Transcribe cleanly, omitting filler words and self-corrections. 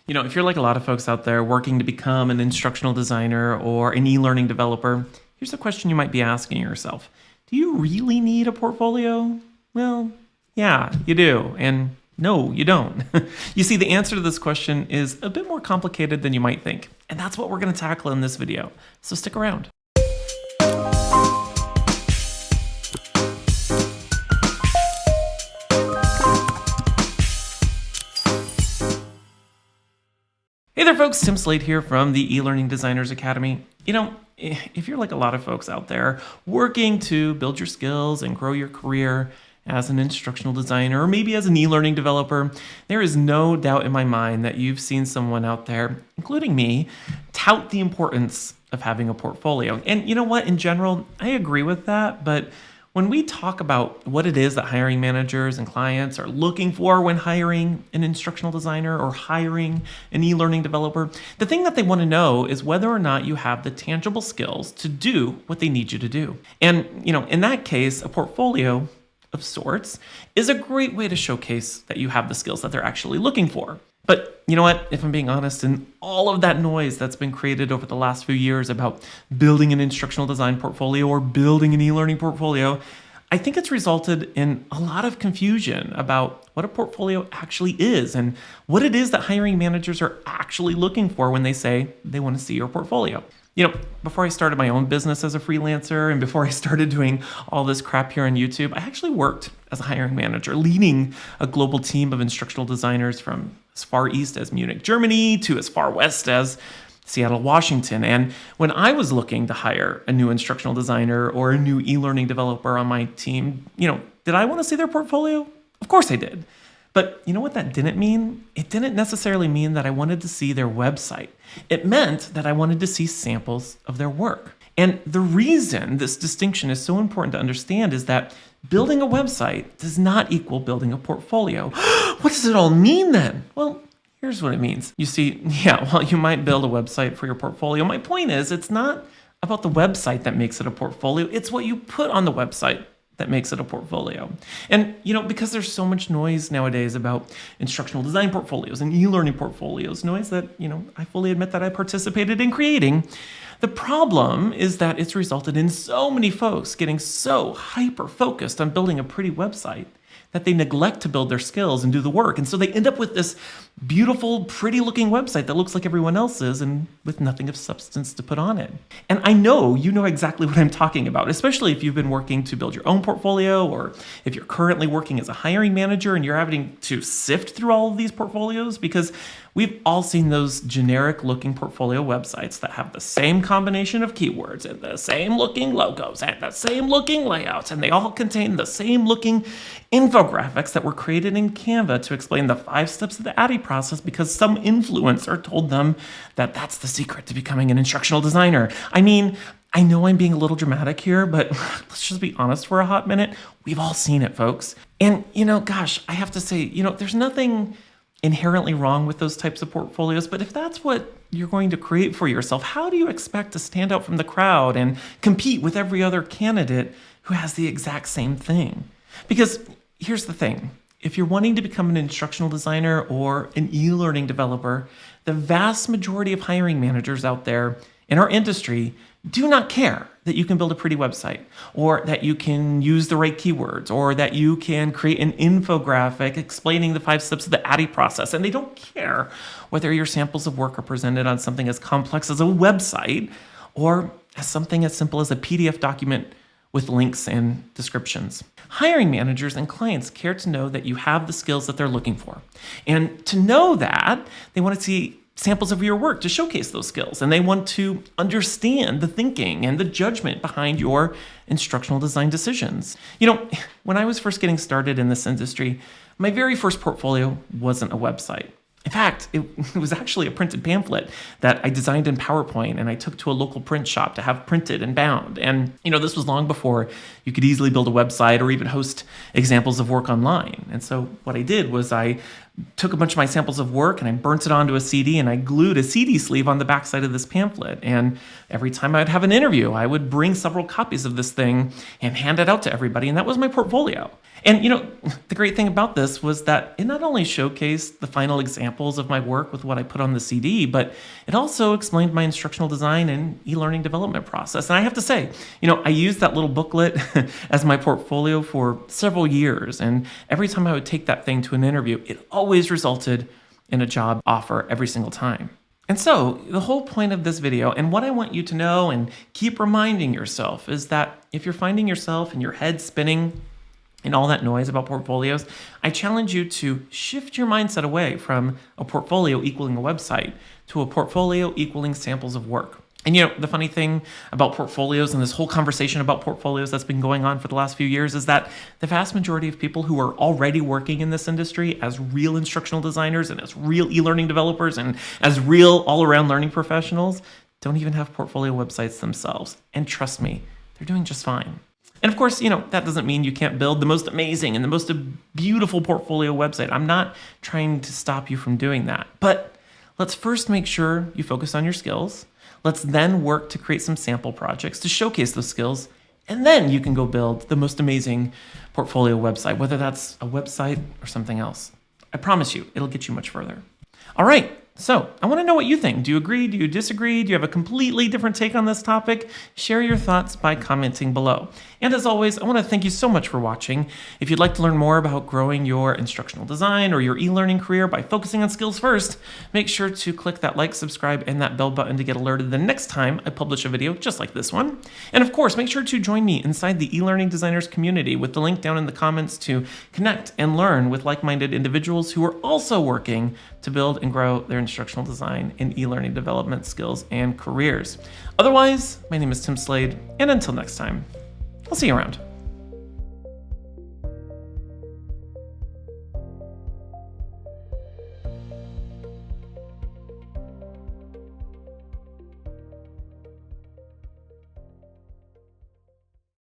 If you're like a lot of folks out there working to become an instructional designer or an e-learning developer, here's a question you might be asking yourself. Do you really need a portfolio? Well, yeah, you do. And no, you don't. You see, the answer to this question is a bit more complicated than you might think. And that's what we're going to tackle in this video. So stick around. Hey there folks, Tim Slade here from the eLearning Designers Academy. If you're like a lot of folks out there working to build your skills and grow your career as an instructional designer or maybe as an e-learning developer, there is no doubt in my mind that you've seen someone out there, including me, tout the importance of having a portfolio. And you know what, in general, I agree with that, but when we talk about what it is that hiring managers and clients are looking for when hiring an instructional designer or hiring an e-learning developer, the thing that they want to know is whether or not you have the tangible skills to do what they need you to do. And, in that case, a portfolio of sorts is a great way to showcase that you have the skills that they're actually looking for. But you know what? If I'm being honest, in all of that noise that's been created over the last few years about building an instructional design portfolio or building an e-learning portfolio, I think it's resulted in a lot of confusion about what a portfolio actually is and what it is that hiring managers are actually looking for when they say they want to see your portfolio. Before I started my own business as a freelancer and before I started doing all this crap here on YouTube, I actually worked as a hiring manager, leading a global team of instructional designers from as far east as Munich, Germany, to as far west as Seattle, Washington. And when I was looking to hire a new instructional designer or a new e-learning developer on my team, did I want to see their portfolio? Of course I did. But you know what that didn't mean? It didn't necessarily mean that I wanted to see their website. It meant that I wanted to see samples of their work. And the reason this distinction is so important to understand is that building a website does not equal building a portfolio. What does it all mean then? Well, here's what it means. You see, you might build a website for your portfolio. My point is, it's not about the website that makes it a portfolio. It's what you put on the website that makes it a portfolio. And, because there's so much noise nowadays about instructional design portfolios and e-learning portfolios, noise that, I fully admit that I participated in creating. The problem is that it's resulted in so many folks getting so hyper-focused on building a pretty website that they neglect to build their skills and do the work. And so they end up with this beautiful, pretty-looking website that looks like everyone else's and with nothing of substance to put on it. And I know you know exactly what I'm talking about, especially if you've been working to build your own portfolio or if you're currently working as a hiring manager and you're having to sift through all of these portfolios, because we've all seen those generic-looking portfolio websites that have the same combination of keywords and the same-looking logos and the same-looking layouts, and they all contain the same-looking infographics that were created in Canva to explain the 5 steps of the ADDIE process because some influencer told them that that's the secret to becoming an instructional designer. I mean, I know I'm being a little dramatic here, but let's just be honest for a hot minute. We've all seen it, folks. And, gosh, I have to say, there's nothing inherently wrong with those types of portfolios, but if that's what you're going to create for yourself, how do you expect to stand out from the crowd and compete with every other candidate who has the exact same thing? Because here's the thing. If you're wanting to become an instructional designer or an e-learning developer, the vast majority of hiring managers out there in our industry do not care that you can build a pretty website or that you can use the right keywords or that you can create an infographic explaining the 5 steps of the ADDIE process. And they don't care whether your samples of work are presented on something as complex as a website or as something as simple as a PDF document with links and descriptions. Hiring managers and clients care to know that you have the skills that they're looking for. And to know that, they want to see samples of your work to showcase those skills. And they want to understand the thinking and the judgment behind your instructional design decisions. When I was first getting started in this industry, my very first portfolio wasn't a website. In fact, it was actually a printed pamphlet that I designed in PowerPoint and I took to a local print shop to have printed and bound. And, this was long before you could easily build a website or even host examples of work online. And so what I did was I took a bunch of my samples of work and I burnt it onto a CD, and I glued a CD sleeve on the backside of this pamphlet. And every time I'd have an interview, I would bring several copies of this thing and hand it out to everybody, and that was my portfolio. And the great thing about this was that it not only showcased the final examples of my work with what I put on the CD, but it also explained my instructional design and e-learning development process. And I have to say, I used that little booklet as my portfolio for several years. And every time I would take that thing to an interview, it always resulted in a job offer every single time. And so the whole point of this video, and what I want you to know and keep reminding yourself, is that if you're finding yourself and your head spinning and all that noise about portfolios, I challenge you to shift your mindset away from a portfolio equaling a website to a portfolio equaling samples of work. And the funny thing about portfolios and this whole conversation about portfolios that's been going on for the last few years is that the vast majority of people who are already working in this industry as real instructional designers and as real e-learning developers and as real all-around learning professionals don't even have portfolio websites themselves. And trust me, they're doing just fine. And of course, that doesn't mean you can't build the most amazing and the most beautiful portfolio website. I'm not trying to stop you from doing that. But let's first make sure you focus on your skills. Let's then work to create some sample projects to showcase those skills. And then you can go build the most amazing portfolio website, whether that's a website or something else. I promise you, it'll get you much further. All right. So I want to know what you think. Do you agree? Do you disagree? Do you have a completely different take on this topic? Share your thoughts by commenting below. And as always, I want to thank you so much for watching. If you'd like to learn more about growing your instructional design or your e-learning career by focusing on skills first, make sure to click that like, subscribe, and that bell button to get alerted the next time I publish a video just like this one. And of course, make sure to join me inside the e-learning designers community with the link down in the comments to connect and learn with like-minded individuals who are also working to build and grow their instructional design and e-learning development skills and careers. Otherwise, my name is Tim Slade, and until next time, I'll see you around.